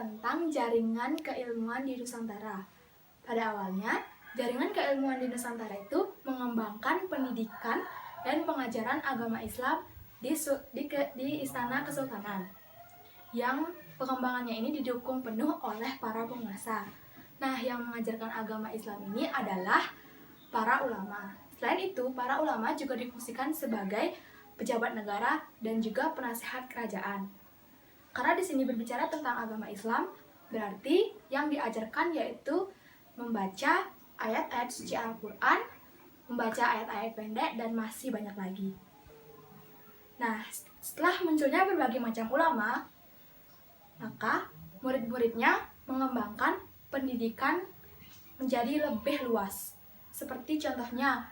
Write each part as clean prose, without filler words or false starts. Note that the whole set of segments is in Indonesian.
tentang jaringan keilmuan di Nusantara. Pada awalnya, jaringan keilmuan di Nusantara itu mengembangkan pendidikan dan pengajaran agama Islam di Istana Kesultanan, yang pengembangannya ini didukung penuh oleh para penguasa. Nah, yang mengajarkan agama Islam ini adalah para ulama. Selain itu, para ulama juga difungsikan sebagai pejabat negara dan juga penasihat kerajaan. Karena di sini berbicara tentang agama Islam, berarti yang diajarkan yaitu membaca ayat-ayat suci Al-Quran, membaca ayat-ayat pendek, dan masih banyak lagi. Nah, setelah munculnya berbagai macam ulama, maka murid-muridnya mengembangkan pendidikan menjadi lebih luas. Seperti contohnya,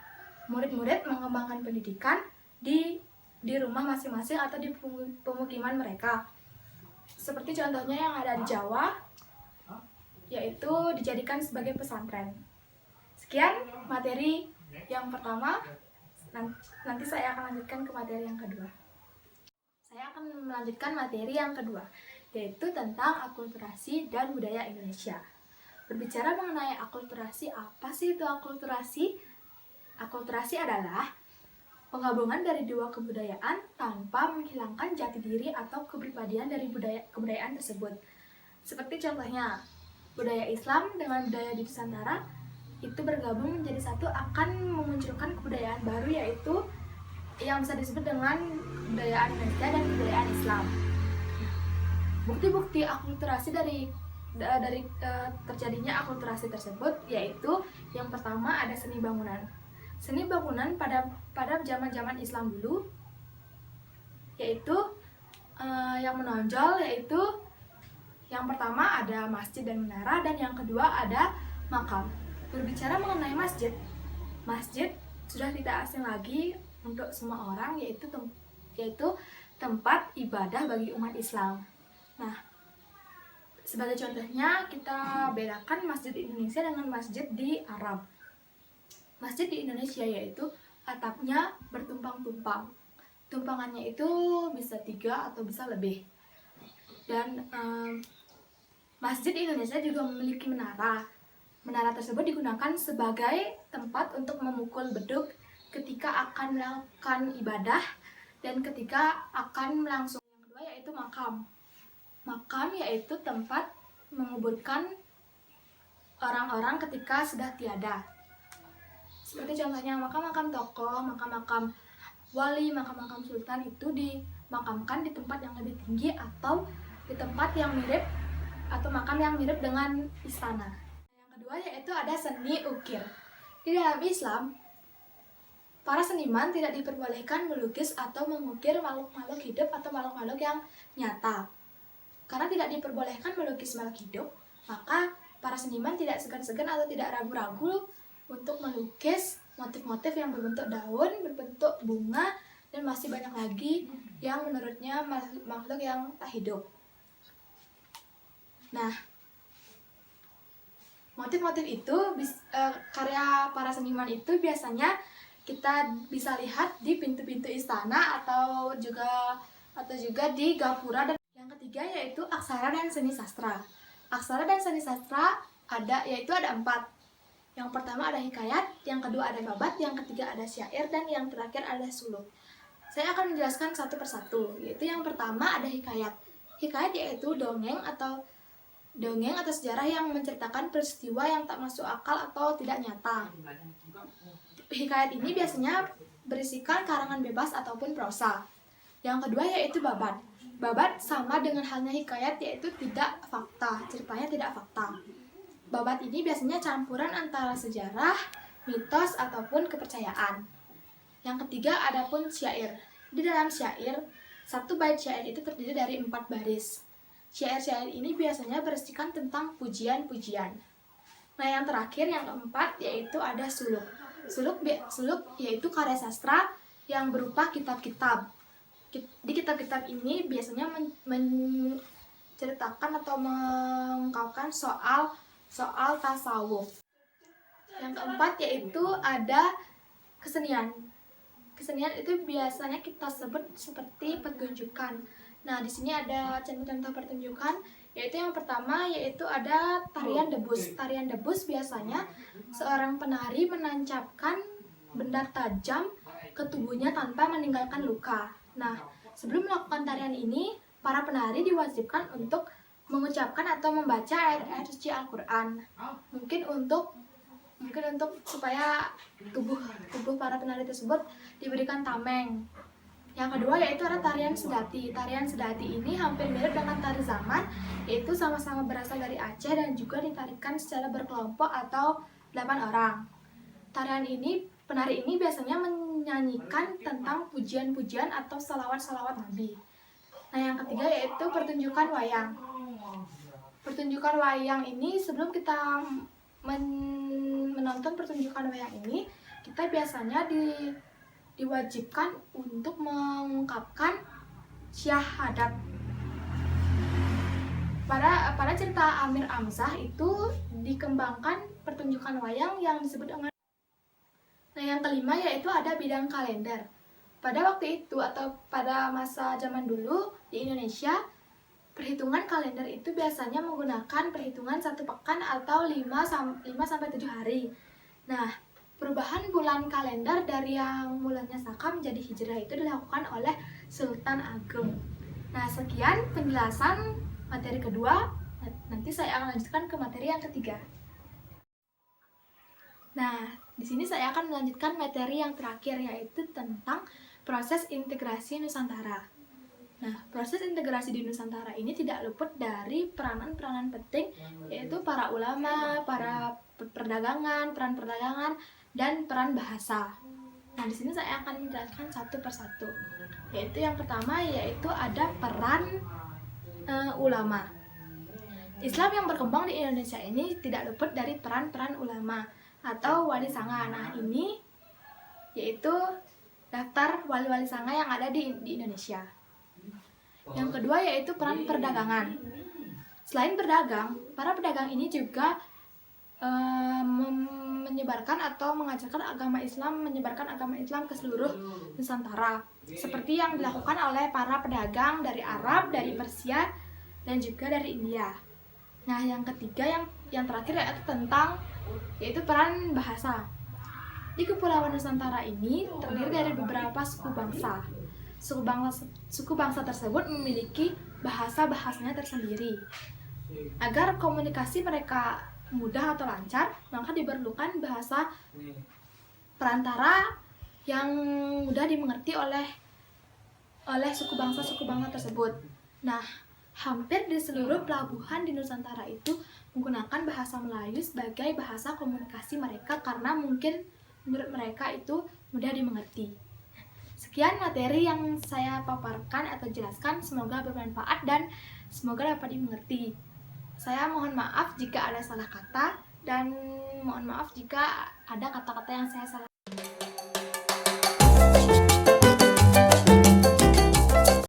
murid-murid mengembangkan pendidikan di rumah masing-masing atau di pemukiman mereka. Seperti contohnya yang ada di Jawa, yaitu dijadikan sebagai pesantren. Sekian materi yang pertama, nanti saya akan lanjutkan ke materi yang kedua. Saya akan melanjutkan materi yang kedua, yaitu tentang akulturasi dan budaya Indonesia. Berbicara mengenai akulturasi, apa sih itu akulturasi? Akulturasi adalah penggabungan dari dua kebudayaan tanpa menghilangkan jati diri atau kepribadian dari kebudayaan tersebut. Seperti contohnya, budaya Islam dengan budaya di Nusantara itu bergabung menjadi satu akan memunculkan kebudayaan baru, yaitu yang bisa disebut dengan kebudayaan Indonesia dan kebudayaan Islam. Bukti-bukti akulturasi dari terjadinya akulturasi tersebut yaitu yang pertama ada seni bangunan. Seni bangunan pada zaman-zaman Islam dulu, yaitu yang menonjol yaitu yang pertama ada masjid dan menara, dan yang kedua ada makam. Berbicara mengenai masjid sudah tidak asing lagi untuk semua orang, yaitu tempat ibadah bagi umat Islam. Nah, sebagai contohnya kita bedakan masjid di Indonesia dengan masjid di Arab. Masjid di Indonesia yaitu atapnya bertumpang-tumpang. Tumpangannya itu bisa 3 atau bisa lebih. Dan masjid di Indonesia juga memiliki menara. Menara tersebut digunakan sebagai tempat untuk memukul beduk ketika akan melakukan ibadah dan ketika akan melangsung. Yang kedua yaitu makam. Makam yaitu tempat menguburkan orang-orang ketika sudah tiada. Seperti contohnya makam-makam tokoh, makam-makam wali, makam-makam sultan itu dimakamkan di tempat yang lebih tinggi atau di tempat yang mirip atau makam yang mirip dengan istana. Yang kedua yaitu ada seni ukir. Di dalam Islam, para seniman tidak diperbolehkan melukis atau mengukir makhluk-makhluk hidup atau makhluk-makhluk yang nyata. Karena tidak diperbolehkan melukis makhluk hidup, maka para seniman tidak segan-segan atau tidak ragu-ragu untuk melukis motif-motif yang berbentuk daun, berbentuk bunga, dan masih banyak lagi yang menurutnya makhluk yang tak hidup. Nah, motif-motif itu karya para seniman itu biasanya kita bisa lihat di pintu-pintu istana atau juga di gapura. Dan yang ketiga yaitu aksara dan seni sastra. Aksara dan seni sastra ada 4. Yang pertama ada hikayat, yang kedua ada babat, yang ketiga ada syair, dan yang terakhir ada suluk. Saya akan menjelaskan satu persatu, yaitu yang pertama ada hikayat. Hikayat yaitu dongeng atau sejarah yang menceritakan peristiwa yang tak masuk akal atau tidak nyata. Hikayat ini biasanya berisikan karangan bebas ataupun prosa. Yang kedua yaitu babat. Babat sama dengan halnya hikayat, yaitu tidak fakta, ceritanya tidak fakta. Babat ini biasanya campuran antara sejarah, mitos, ataupun kepercayaan. Yang ketiga adapun syair. Di dalam syair, satu bait syair itu terdiri dari 4 baris. Syair-syair ini biasanya berisikan tentang pujian-pujian. Nah, yang terakhir, yang keempat, yaitu ada suluk. Suluk yaitu karya sastra yang berupa kitab-kitab. Di kitab-kitab ini biasanya menceritakan atau mengungkapkan soal tasawuf. Yang keempat yaitu ada kesenian. Kesenian itu biasanya kita sebut seperti pertunjukan. Nah, di sini ada contoh-contoh pertunjukan Yaitu yang pertama yaitu ada tarian debus. Tarian debus biasanya seorang penari menancapkan benda tajam ke tubuhnya tanpa meninggalkan luka. Nah, sebelum melakukan tarian ini, para penari diwajibkan untuk mengucapkan atau membaca ayat-ayat suci Al-Quran. Mungkin untuk supaya tubuh para penari tersebut diberikan tameng. Yang kedua yaitu ada tarian sedati. Tarian sedati ini hampir mirip dengan tari zaman, yaitu sama-sama berasal dari Aceh dan juga ditarikan secara berkelompok atau 8 orang. Tarian ini, penari ini biasanya menyanyikan tentang pujian-pujian atau salawat-salawat Nabi. Nah, yang ketiga yaitu pertunjukan wayang. Pertunjukan wayang ini, sebelum kita menonton pertunjukan wayang ini, kita biasanya diwajibkan untuk mengungkapkan syahadat. Pada cerita Amir Amzah itu dikembangkan pertunjukan wayang yang disebut dengan. Nah, yang kelima yaitu ada bidang kalender. Pada waktu itu atau pada masa zaman dulu di Indonesia, perhitungan kalender itu biasanya menggunakan perhitungan 1 pekan atau 5-7 hari. Nah, perubahan bulan kalender dari yang mulanya Saka menjadi Hijrah itu dilakukan oleh Sultan Agung. Nah, sekian penjelasan materi kedua. Nanti saya akan lanjutkan ke materi yang ketiga. Nah, di sini saya akan melanjutkan materi yang terakhir, yaitu tentang proses integrasi Nusantara. Nah, proses integrasi di Nusantara ini tidak luput dari peranan-peranan penting, yaitu para ulama, peran perdagangan, dan peran bahasa. Nah, di sini saya akan menjelaskan satu persatu. Yaitu yang pertama yaitu ada peran ulama. Islam yang berkembang di Indonesia ini tidak luput dari peran-peran ulama atau wali sanga. Nah, ini yaitu daftar wali-wali sanga yang ada di Indonesia. Yang kedua yaitu peran perdagangan. Selain berdagang, para pedagang ini juga menyebarkan atau mengajarkan agama Islam, ke seluruh Nusantara, seperti yang dilakukan oleh para pedagang dari Arab, dari Persia, dan juga dari India. Nah, yang ketiga yang terakhir yaitu peran bahasa. Di Kepulauan Nusantara ini terdiri dari beberapa suku bangsa. Suku bangsa tersebut memiliki bahasanya tersendiri. Agar komunikasi mereka mudah atau lancar, maka diperlukan bahasa perantara yang mudah dimengerti oleh suku bangsa tersebut. Nah, hampir di seluruh pelabuhan di Nusantara itu menggunakan bahasa Melayu sebagai bahasa komunikasi mereka karena mungkin menurut mereka itu mudah dimengerti. Sekian materi yang saya paparkan atau jelaskan, semoga bermanfaat dan semoga dapat dimengerti. Saya mohon maaf jika ada salah kata dan mohon maaf jika ada kata-kata yang saya salah.